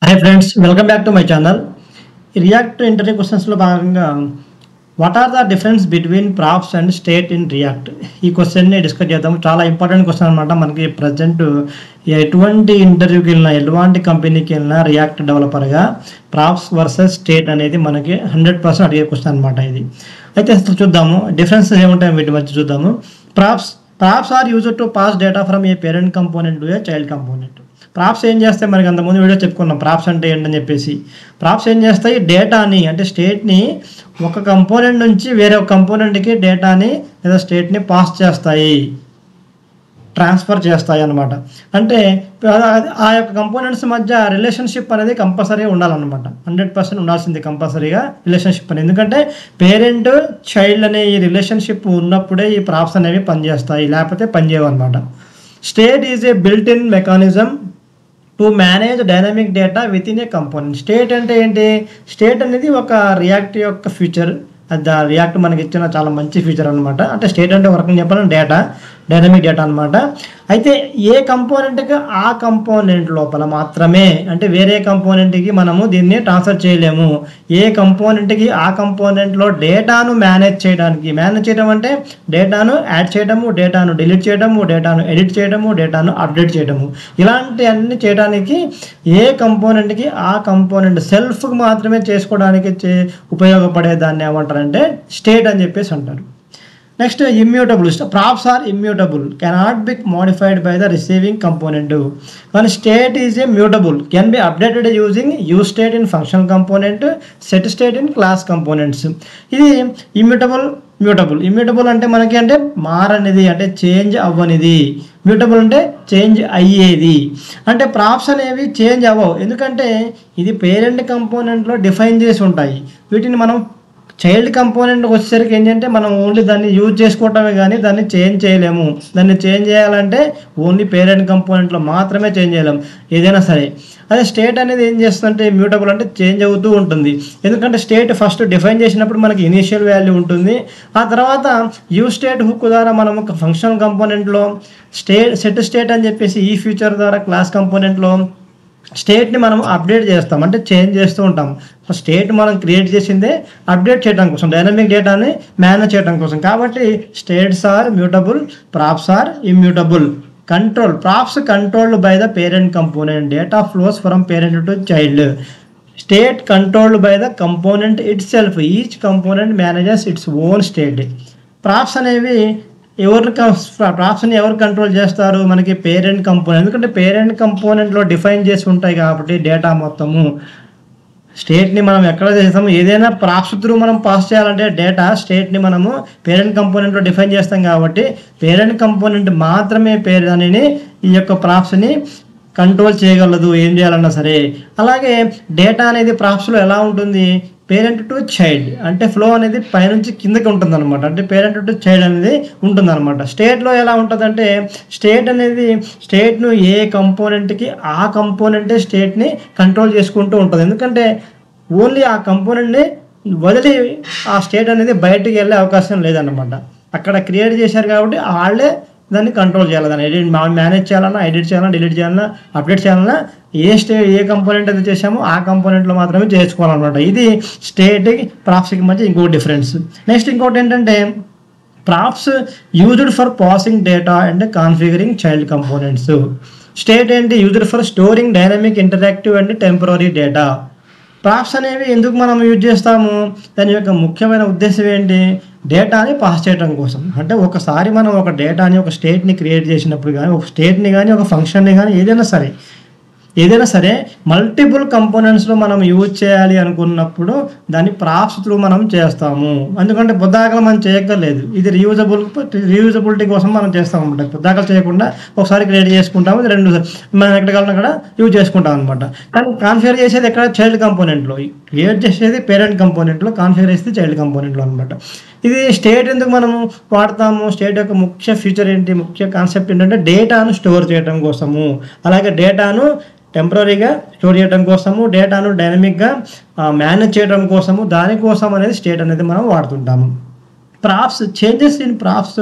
Hi friends, welcome back to my channel. React interview questions లో భాగంగా what are the difference between props and state in React ఈ క్వశ్చన్ని discuss చేద్దాము. చాలా important question అనమాట. మనకి ప్రజెంట్ ఎటువంటి ఇంటర్వ్యూకి వెళ్ళినా ఎటువంటి కంపెనీకి వెళ్ళినా రియాక్ట్ డెవలపర్గా ప్రాప్స్ వర్సెస్ స్టేట్ అనేది మనకి 100% అడిగే క్వశ్చన్ అనమాట. ఇది అయితే అసలు చూద్దాము డిఫరెన్సెస్ ఏముంటాయి వీటి మధ్య చూద్దాము. Props are used to pass data from a parent component to a child component. Props ఏం చేస్తాయి, మనకి అంతకుముందు వీడియో చెప్పుకున్నాం ప్రాప్స్ అంటే ఏంటని చెప్పేసి. ప్రాప్స్ ఏం చేస్తాయి, డేటాని అంటే స్టేట్ని ఒక కంపోనెంట్ నుంచి వేరే ఒక కంపోనెంట్కి డేటాని లేదా స్టేట్ని పాస్ చేస్తాయి, ట్రాన్స్ఫర్ చేస్తాయి అన్నమాట. అంటే ఆ యొక్క కంపోనెంట్స్ మధ్య రిలేషన్షిప్ అనేది కంపల్సరీ ఉండాలన్నమాట. 100% ఉండాల్సింది కంపల్సరీగా రిలేషన్షిప్ అని. ఎందుకంటే పేరెంట్ చైల్డ్ అనే ఈ రిలేషన్షిప్ ఉన్నప్పుడే ఈ ప్రాప్స్ అనేవి పనిచేస్తాయి, లేకపోతే పనిచేయవు అనమాట. State is A built in mechanism to manage dynamic data with in a component. State అంటే ఏంటి, స్టేట్ అనేది ఒక రియాక్ట్ యొక్క ఫీచర్. అది రియాక్ట్ మనకి ఇచ్చిన చాలా మంచి ఫీచర్ అనమాట. అంటే స్టేట్ అంటే ఒక రకంగా చెప్పాలంటే డేటా, డైనమిక్ డేటా అనమాట. అయితే ఏ కంపోనెంట్కి ఆ కంపోనెంట్ లోపల మాత్రమే, అంటే వేరే కంపోనెంట్కి మనము దీన్ని ట్రాన్స్ఫర్ చేయలేము. ఏ కంపోనెంట్కి ఆ కంపోనెంట్లో డేటాను మేనేజ్ చేయడం అంటే డేటాను యాడ్ చేయడము, డేటాను డిలీట్ చేయడము, డేటాను ఎడిట్ చేయడము, డేటాను అప్డేట్ చేయడము, ఇలాంటి అన్ని చేయడానికి ఏ కంపోనెంట్కి ఆ కంపోనెంట్ సెల్ఫ్కి మాత్రమే చేసుకోవడానికి ఉపయోగపడే దాన్ని ఏమంటారంటే స్టేట్ అని చెప్పేసి అంటారు. Next immutable. Props are immutable, cannot be modified by the receiving component. కానీ state is a mutable, can be updated using use state in function component, set state in class components. ఇది immutable అంటే మనకి అంటే మారనిది, అంటే change అవ్వనిది. Mutable అంటే change అయ్యేది. అంటే ప్రాప్స్ అనేవి చేంజ్ అవ్వవు, ఎందుకంటే ఇది పేరెంట్ కంపోనెంట్లో డిఫైన్ చేసి ఉంటాయి. వీటిని మనం చైల్డ్ కంపోనెంట్కి వచ్చేసరికి ఏంటంటే మనం ఓన్లీ దాన్ని యూజ్ చేసుకోవటమే కానీ దాన్ని చేంజ్ చేయలేము. దాన్ని చేంజ్ చేయాలంటే ఓన్లీ పేరెంట్ కంపోనెంట్లో మాత్రమే చేంజ్ చేయలేము ఏదైనా సరే. అదే స్టేట్ అనేది ఏం చేస్తుందంటే మ్యూటబుల్ అంటే చేంజ్ అవుతూ ఉంటుంది. ఎందుకంటే స్టేట్ ఫస్ట్ డిఫైన్ చేసినప్పుడు మనకి ఇనీషియల్ వాల్యూ ఉంటుంది. ఆ తర్వాత యూజ్ స్టేట్ హుక్ ద్వారా మనం ఒక ఫంక్షన్ కంపోనెంట్లో సెట్ స్టేట్ అని చెప్పేసి ఈ ఫీచర్ ద్వారా క్లాస్ కంపోనెంట్లో స్టేట్ని మనం అప్డేట్ చేస్తాం, అంటే చేంజ్ చేస్తూ ఉంటాం. స్టేట్ మనం క్రియేట్ చేసిందే అప్డేట్ చేయడం కోసం, డైనమిక్ డేటాని మేనేజ్ చేయడం కోసం. కాబట్టి states are mutable, props are immutable. Props controlled by the parent component, data flows from parent to child. State controlled by the component itself, each component manages its own state. Props అనేవి ప్రాప్స్ని ఎవరు control చేస్తారు, మనకి parent component. ఎందుకంటే parent కంపోనెంట్లో define చేసి ఉంటాయి కాబట్టి డేటా మొత్తము. స్టేట్ని మనం ఎక్కడ చేస్తాము, ఏదైనా ప్రాప్స్ త్రూ మనం పాస్ చేయాలంటే డేటా స్టేట్ని మనము పేరెంట్ కంపోనెంట్లో డిఫైన్ చేస్తాం కాబట్టి పేరెంట్ కంపోనెంట్ మాత్రమే దానిని ఈ యొక్క ప్రాప్స్ని కంట్రోల్ చేయగలదు ఏం చేయాలన్నా సరే. అలాగే డేటా అనేది ప్రాప్స్లో ఎలా ఉంటుంది, పేరెంట్ టు చైల్డ్, అంటే ఫ్లో అనేది పైనుంచి కిందకి ఉంటుంది అనమాట. అంటే పేరెంట్ టు చైల్డ్ అనేది ఉంటుంది అనమాట. స్టేట్లో ఎలా ఉంటుందంటే స్టేట్ను ఏ కంపోనెంట్కి ఆ కంపోనెంటే స్టేట్ని కంట్రోల్ చేసుకుంటూ ఉంటుంది. ఎందుకంటే ఓన్లీ ఆ కంపోనెంట్ని వదిలి ఆ స్టేట్ అనేది బయటికి వెళ్ళే అవకాశం లేదన్నమాట. అక్కడ క్రియేట్ చేశారు కాబట్టి వాళ్ళే దాన్ని కంట్రోల్ చేయాలి, దాన్ని మేనేజ్ చేయాలన్నా, ఎడిట్ చేయాలన్నా, డిలీట్ చేయాలన్నా, అప్డేట్ చేయాలన్నా ఏ కంపోనెంట్ అయితే చేసామో ఆ కంపోనెంట్లో మాత్రమే చేసుకోవాలన్నమాట. ఇది స్టేట్ ప్రాప్స్కి మధ్య ఇంకో డిఫరెన్స్. నెక్స్ట్ ఇంకోటి ఏంటంటే props used for passing data and configuring child components. State ఏంటి, used for storing dynamic, interactive and temporary data. Props అనేవి ఎందుకు మనం యూజ్ చేస్తాము, దాని యొక్క ముఖ్యమైన ఉద్దేశం ఏంటి, డేటాని పాస్ చేయడం కోసం. అంటే ఒకసారి మనం ఒక డేటాని, ఒక స్టేట్ని క్రియేట్ చేసినప్పుడు కానీ, ఒక స్టేట్ని కానీ, ఒక ఫంక్షన్ని కానీ, ఏదైనా సరే మల్టిపుల్ కంపోనెంట్స్లో మనం యూజ్ చేయాలి అనుకున్నప్పుడు దాన్ని ప్రాప్స్ త్రూ మనం చేస్తాము. ఎందుకంటే పొద్దాకలు మనం చేయక్కర్లేదు, ఇది రీయూజబిలిటీ కోసం మనం చేస్తాం అనమాట. పొద్దాకలు చేయకుండా ఒకసారి క్రియేట్ చేసుకుంటాము, రెండు మనం ఎక్కడ కావాలన్నా అక్కడ యూజ్ చేసుకుంటాం అనమాట. కానీ కాన్ఫిగర్ చేసేది ఎక్కడ, చైల్డ్ కంపోనెంట్లో. క్రియేట్ చేసేది పేరెంట్ కంపోనెంట్లో, కాన్ఫిగర్ చేసేది చైల్డ్ కంపోనెంట్లో అనమాట. ఇది స్టేట్ ఎందుకు మనము వాడతాము, స్టేట్ యొక్క ముఖ్య ఫీచర్ ఏంటి, ముఖ్య కాన్సెప్ట్ ఏంటంటే డేటాను స్టోర్ చేయడం కోసము, అలాగే డేటాను టెంపరీగా స్టోర్ చేయడం కోసము, డేటాను డైనమిక్గా మేనేజ్ చేయడం కోసము, దానికోసం అనేది స్టేట్ అనేది మనం వాడుతుంటాము. Props changes in props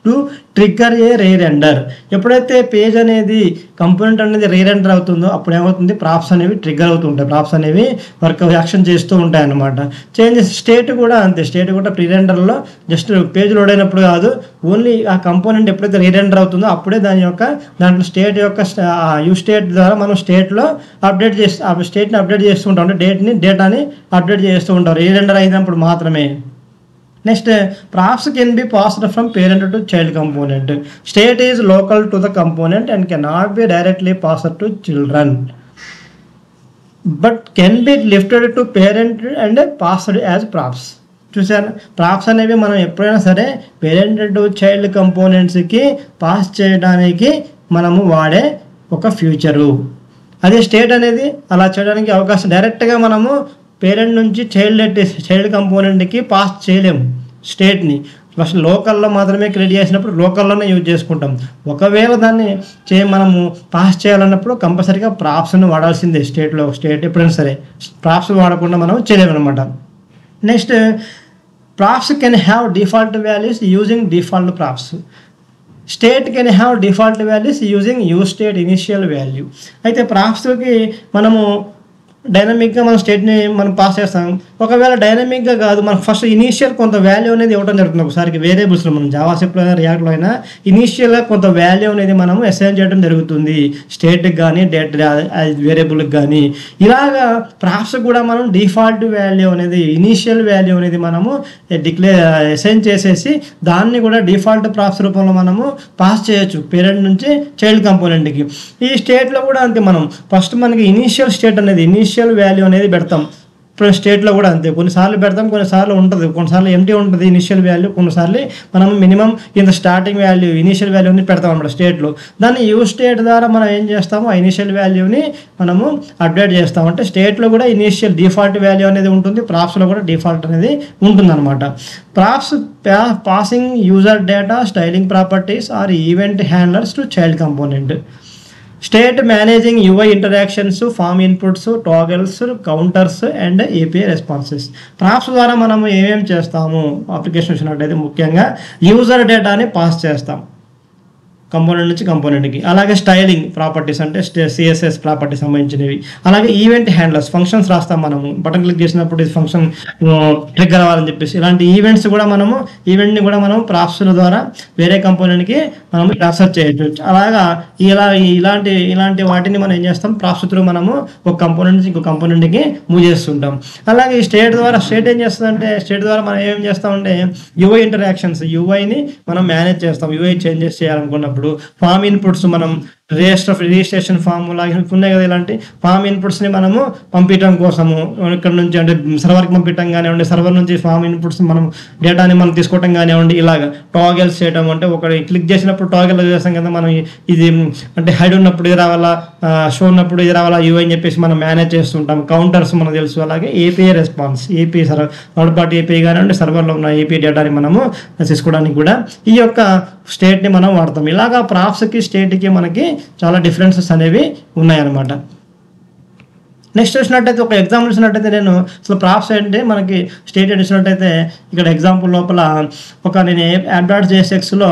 to trigger a rerender. ఎప్పుడైతే పేజ్ అనేది కంపోనెంట్ అనేది రీరెండర్ అవుతుందో అప్పుడు ఏమవుతుంది, ప్రాప్స్ అనేవి ట్రిగ్గర్ అవుతుంటాయి, ప్రాప్స్ అనేవి వర్క్ యాక్షన్ చేస్తూ ఉంటాయి అన్నమాట. చేంజెస్ స్టేట్ కూడా అంతే, స్టేట్ కూడా రీరెండర్లో జస్ట్ పేజ్ లోడ్ అయినప్పుడు కాదు, ఓన్లీ ఆ కంపోనెంట్ ఎప్పుడైతే రీరెండర్ అవుతుందో అప్పుడే దాంట్లో స్టేట్ యొక్క యూ స్టేట్ ద్వారా మనం స్టేట్లో స్టేట్ని అప్డేట్ చేస్తూ ఉంటాం, అంటే డేటాని అప్డేట్ చేస్తూ ఉంటాం రీరెండర్ అయినప్పుడు మాత్రమే. Next, props can be passed from parent to child component. State is local to the component and can not be directly passed to children but can be lifted to parent and passed as props. చూసారు, props అనేవి మనం ఎప్పుడైనా సరే parent to child కంపోనెంట్స్కి pass చేయడానికి మనము వాడే ఒక ఫ్యూచరు. అదే స్టేట్ అనేది అలా చేయడానికి అవకాశం, డైరెక్ట్గా మనము పేరెంట్ నుంచి చైల్డ్ కంపోనెంట్కి పాస్ చేయలేము స్టేట్ని. ఫస్ట్ లోకల్లో మాత్రమే క్రియేట్ చేసినప్పుడు లోకల్లోనే యూజ్ చేసుకుంటాం. ఒకవేళ దాన్ని మనము పాస్ చేయాలన్నప్పుడు కంపల్సరీగా ప్రాప్స్ని వాడాల్సిందే. స్టేట్ ఎప్పుడైనా సరే ప్రాప్స్ వాడకుండా మనం చేయలేము అనమాట. Next, props can have default values using default props. State can have default values using use state initial value. అయితే ప్రాప్స్కి మనము డైనమిక్గా మనం స్టేట్ని మనం పాస్ చేస్తాం. ఒకవేళ డైనమిక్గా కాదు, మనకు ఫస్ట్ ఇనీషియల్ కొంత వాల్యూ అనేది ఇవ్వడం జరుగుతుంది. ఒకసారికి వేరియబుల్స్లో మనం జావాస్క్రిప్ట్లో అయినా రియాక్ట్లో అయినా ఇనీషియల్గా కొంత వాల్యూ అనేది మనం అసైన్ చేయడం జరుగుతుంది, స్టేట్కి కానీ వేరియబుల్కి కానీ. ఇలాగా ప్రాప్స్ కూడా మనం డిఫాల్ట్ వాల్యూ అనేది ఇనీషియల్ వాల్యూ అనేది మనము అసైన్ చేసేసి దాన్ని కూడా డిఫాల్ట్ ప్రాప్స్ రూపంలో మనము పాస్ చేయొచ్చు పేరెంట్ నుంచి చైల్డ్ కంపోనెంట్కి. ఈ స్టేట్లో కూడా అంతే, మనం ఫస్ట్ మనకి ఇనీషియల్ స్టేట్ అనేది ఇనీషియల్ వాల్యూ అనేది పెడతాం. ఇప్పుడు స్టేట్లో కూడా అంతే, కొన్నిసార్లు పెడతాం, కొన్నిసార్లు ఉంటుంది, కొన్నిసార్లు ఎంటీ ఉంటుంది ఇనిషియల్ వాల్యూ, కొన్నిసార్లు మనం మినిమం ఇంత స్టార్టింగ్ వాల్యూ ఇనిషియల్ వాల్యూని పెడతాం అన్నమాట స్టేట్లో. దాన్ని యూ స్టేట్ ద్వారా మనం ఏం చేస్తాము, ఆ ఇనిషియల్ వాల్యూని మనము అప్డేట్ చేస్తాం. అంటే స్టేట్లో కూడా ఇనిషియల్ డిఫాల్ట్ వాల్యూ అనేది ఉంటుంది, ప్రాప్స్లో కూడా డిఫాల్ట్ అనేది ఉంటుంది అనమాట. Props passing user data, styling properties or event handlers to child component. State managing UI interactions, form inputs, toggles, counters and API responses. Props ద్వారా మనం ఏమేమి చేస్తాము అప్లికేషన్ వచ్చినట్టయితే ముఖ్యంగా యూజర్ డేటాని పాస్ చేస్తాం కంపోనెంట్ నుంచి కంపోనెంట్కి. అలాగే స్టైలింగ్ ప్రాపర్టీస్ అంటే CSS ప్రాపర్టీస్ సంబంధించినవి. అలాగే ఈవెంట్ హ్యాండ్లర్స్, ఫంక్షన్స్ రాస్తాం మనము, బటన్ క్లిక్ చేసినప్పుడు ఇది ఫంక్షన్ ట్రిగ్గర్ అవ్వాలని చెప్పేసి. ఇలాంటి ఈవెంట్స్ కూడా ఈవెంట్ని కూడా మనం ప్రాప్స్ల ద్వారా వేరే కంపోనెంట్కి మనం ట్రాన్స్ఫర్ చేయొచ్చు. అలాగా ఇలాంటి వాటిని మనం ఏం చేస్తాం, ప్రాప్స్ త్రూ మనము ఒక కంపోనెంట్ నుంచి ఇంకో కంపోనెంట్కి మూవ్ చేస్తుంటాం. అలాగే ఈ స్టేట్ ఏం చేస్తుందంటే, స్టేట్ ద్వారా మనం ఏం చేస్తామంటే UI ఇంటరాక్షన్స్, UIని మనం మేనేజ్ చేస్తాం. UI చేంజెస్ చేయాలనుకున్నప్పుడు ఫామ్ ఇన్పుట్స్ మనం రిజిస్ట్రేషన్ ఫామ్ లాగా ఉన్నాయి కదా, ఇలాంటి ఫామ్ ఇన్పుట్స్ని మనము పంపించడం కోసము ఇక్కడ నుంచి అంటే సర్వర్కి పంపించడం కానివ్వండి, సర్వర్ నుంచి ఫామ్ ఇన్పుట్స్ మనం డేటాని మనం తీసుకోవటం కానివ్వండి, ఇలాగ టాగల్స్ చేయడం అంటే ఒకటి క్లిక్ చేసినప్పుడు టాగల్ చేస్తాం కదా మనం, ఇది అంటే హైడ్ ఉన్నప్పుడు ఇది రావాలా, షో ఉన్నప్పుడు ఇది రావాలా UI అని చెప్పేసి మనం మేనేజ్ చేస్తుంటాం. కౌంటర్స్ మనకు తెలుసు. అలాగే API response, third party API కానివ్వండి, సర్వర్లో ఉన్న API డేటాని మనము తీసుకోవడానికి కూడా ఈ యొక్క స్టేట్ని మనం వాడతాం. ఇలాగా ప్రాప్స్కి స్టేట్కి మనకి చాలా డిఫరెన్సెస్ అనేవి ఉన్నాయన్నమాట. నెక్స్ట్ చూసినట్టయితే ఒక ఎగ్జాంపుల్ ఇచ్చినట్టయితే నేను అసలు ప్రాప్స్ అంటే మనకి స్టేట్ ఇచ్చినట్టయితే ఇక్కడ ఎగ్జాంపుల్ లోపల నేను AppDot.JSXలో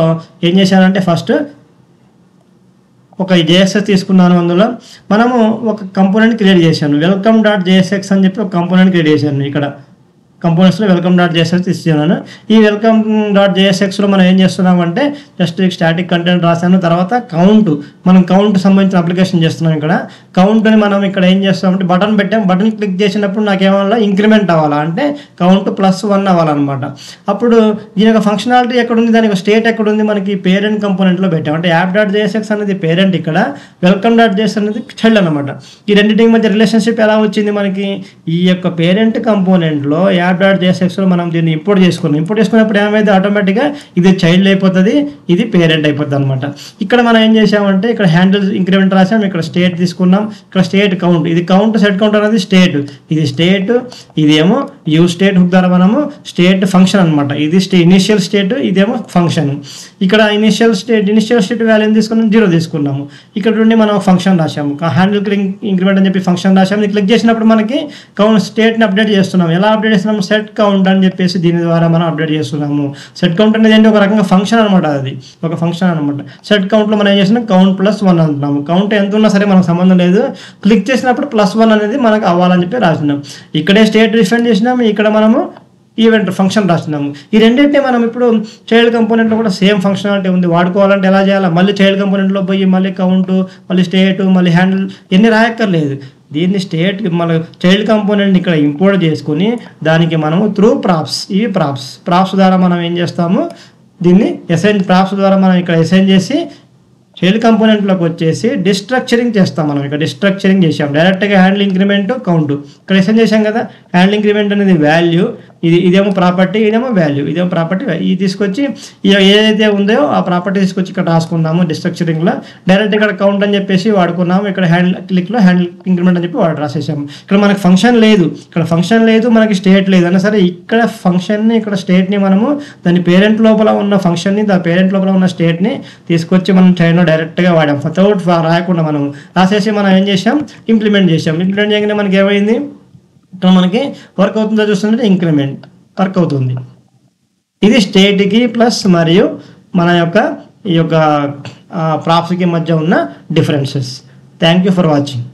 ఏం చేశానంటే ఫస్ట్ ఒక JSX తీసుకున్నాను. అందులో మనము ఒక కంపోనెంట్ క్రియేట్ చేశాను, welcome.jsx అని చెప్పి ఒక కంపోనెంట్ క్రియేట్ చేశాను. ఇక్కడ కంపోనెంట్స్లో welcome.jsx ఇస్తున్నాను. ఈ welcome.jsxలో మనం ఏం చేస్తున్నామంటే జస్ట్ స్టాటిక్ కంటెంట్ రాశాను. తర్వాత మనం కౌంట్ సంబంధించిన అప్లికేషన్ చేస్తున్నాం. ఇక్కడ కౌంట్ని మనం ఇక్కడ ఏం చేస్తామంటే బటన్ పెట్టాం, బటన్ క్లిక్ చేసినప్పుడు నాకేమన్నా ఇంక్రిమెంట్ అవ్వాలా అంటే కౌంట్ +1 అవ్వాలన్నమాట. అప్పుడు దీని యొక్క ఫంక్షనాలిటీ ఎక్కడుంది, దాని యొక్క స్టేట్ ఎక్కడుంది, మనకి పేరెంట్ కంపోనెంట్లో పెట్టాం. అంటే app.jsx అనేది పేరెంట్, ఇక్కడ welcome.jsx అనేది చైల్డ్ అనమాట. ఈ రెండింటి మధ్య రిలేషన్షిప్ ఎలా వచ్చింది మనకి, ఈ యొక్క పేరెంట్ కంపోనెంట్లో app.jsxలో మనం దీన్ని ఇంపోర్ట్ చేసుకున్నప్పుడు ఏమైతే ఆటోమేటిక్గా ఇది చైల్డ్ అయిపోతుంది, ఇది పేరెంట్ అయిపోతుంది అనమాట. ఇక్కడ మనం ఏం చేసామంటే ఇక్కడ హ్యాండిల్ ఇంక్రిమెంట్ రాసాం, ఇక్కడ స్టేట్ తీసుకున్నాం, ఇక్కడ స్టేట్ కౌంట్, ఇది కౌంట్ సెట్ కౌంట్ అనేది స్టేట్, ఇది స్టేట్, ఇదేమో యూ స్టేట్ హుక్ ద్వారా మనము స్టేట్ ఫంక్షన్ అనమాట. ఇది ఇనిషియల్ స్టేట్, ఇదేమో ఫంక్షన్. ఇక్కడ ఇనిషియల్ స్టేట్ వాల్యూని తీసుకున్నాం, 0 తీసుకున్నాము. ఇక్కడ నుండి మనం ఫంక్షన్ రాసాము, హ్యాండిల్ ఇంక్రిమెంట్ అని చెప్పి ఫంక్షన్ రాసాము. క్లిక్ చేసినప్పుడు మనకి కౌంట్ స్టేట్ని అప్డేట్ చేస్తున్నాం. ఎలా అప్డేట్ చేస్తున్నాం చేస్తున్నాము, సెట్ కౌంట్ అని చెప్పేసి దీని ద్వారా మనం అప్డేట్ చేస్తున్నాము. సెట్ కౌంట్ అనేది ఏంటి, ఒక రకంగా ఫంక్షన్ అనమాట, అది ఒక ఫంక్షన్ అనమాట. సెట్ కౌంట్లో మనం ఏం చేస్తున్నాం, కౌంట్ +1 అంటున్నాము. కౌంట్ ఎంత ఉన్నా సరే మనకు సంబంధం లేదు, క్లిక్ చేసినప్పుడు +1 అనేది మనకు అవ్వాలని చెప్పి రాసినాం. ఇక్కడే స్టేట్ డిఫైన్ చేసినాము, ఇక్కడ మనము ఈవెంట్ ఫంక్షన్ రాస్తున్నాము. ఈ రెండింటిని మనం ఇప్పుడు చైల్డ్ కంపోనెంట్లో కూడా సేమ్ ఫంక్షనాలిటీ ఉంది. వాడుకోవాలంటే ఎలా చేయాలి, మళ్ళీ చైల్డ్ కంపోనెంట్లో పోయి మళ్ళీ కౌంట్, మళ్ళీ స్టేట్, మళ్ళీ హ్యాండిల్ ఎన్ని రాయక్కర్లేదు. దీన్ని స్టేట్ మన చైల్డ్ కంపోనెంట్ని ఇక్కడ ఇంపోర్ట్ చేసుకుని దానికి మనము త్రూ ప్రాప్స్, ఇవి ప్రాప్స్ ద్వారా మనం ఏం చేస్తాము, దీన్ని అసైన్ ప్రాప్స్ ద్వారా మనం ఇక్కడ అసైన్ చేసి చైల్డ్ కంపోనెంట్లోకి వచ్చేసి డిస్ట్రక్చరింగ్ చేస్తాం. మనం ఇక్కడ డిస్ట్రక్చరింగ్ చేసాం, డైరెక్ట్గా హ్యాండిల్ ఇంక్రిమెంట్ కౌంట్ ఇక్కడ అసైన్ చేసాం కదా. హ్యాండిల్ ఇంక్రిమెంట్ అనేది వాల్యూ, ఇదేమో ప్రాపర్టీ, ఇదేమో వాల్యూ, ఇదేమో ప్రాపర్టీ. ఇది తీసుకొచ్చి ఏదైతే ఉందో ఆ ప్రాపర్టీ తీసుకొచ్చి ఇక్కడ రాసుకున్నాము డిస్ట్రక్చరింగ్లో. డైరెక్ట్ ఇక్కడ కౌంట్ అని చెప్పేసి వాడుకున్నాము, ఇక్కడ క్లిక్లో హ్యాండిల్ ఇంక్రిమెంట్ అని చెప్పి రాసేసాము. ఇక్కడ మనకి ఫంక్షన్ లేదు, మనకి స్టేట్ లేదు అన్న సరే, ఇక్కడ ఫంక్షన్ని, ఇక్కడ స్టేట్ని మనము దాని పేరెంట్ లోపల ఉన్న ఫంక్షన్ని, దాని పేరెంట్ లోపల ఉన్న స్టేట్ని తీసుకొచ్చి మనం చైల్డ్లో డైరెక్ట్గా వాడాం. వితౌట్ రాయకుండా మనం రాసేసి మనం ఏం చేసాం, ఇంప్లిమెంట్ చేయగానే మనకి ఏమైంది, ఇక్కడ మనకి వర్క్ అవుతుందో చూస్తుంటే ఇంక్రిమెంట్ వర్క్ అవుతుంది. ఇది స్టేట్కి ప్లస్ మరియు మన యొక్క ఈ యొక్క ప్రాప్స్కి మధ్య ఉన్న differences. Thank you for watching.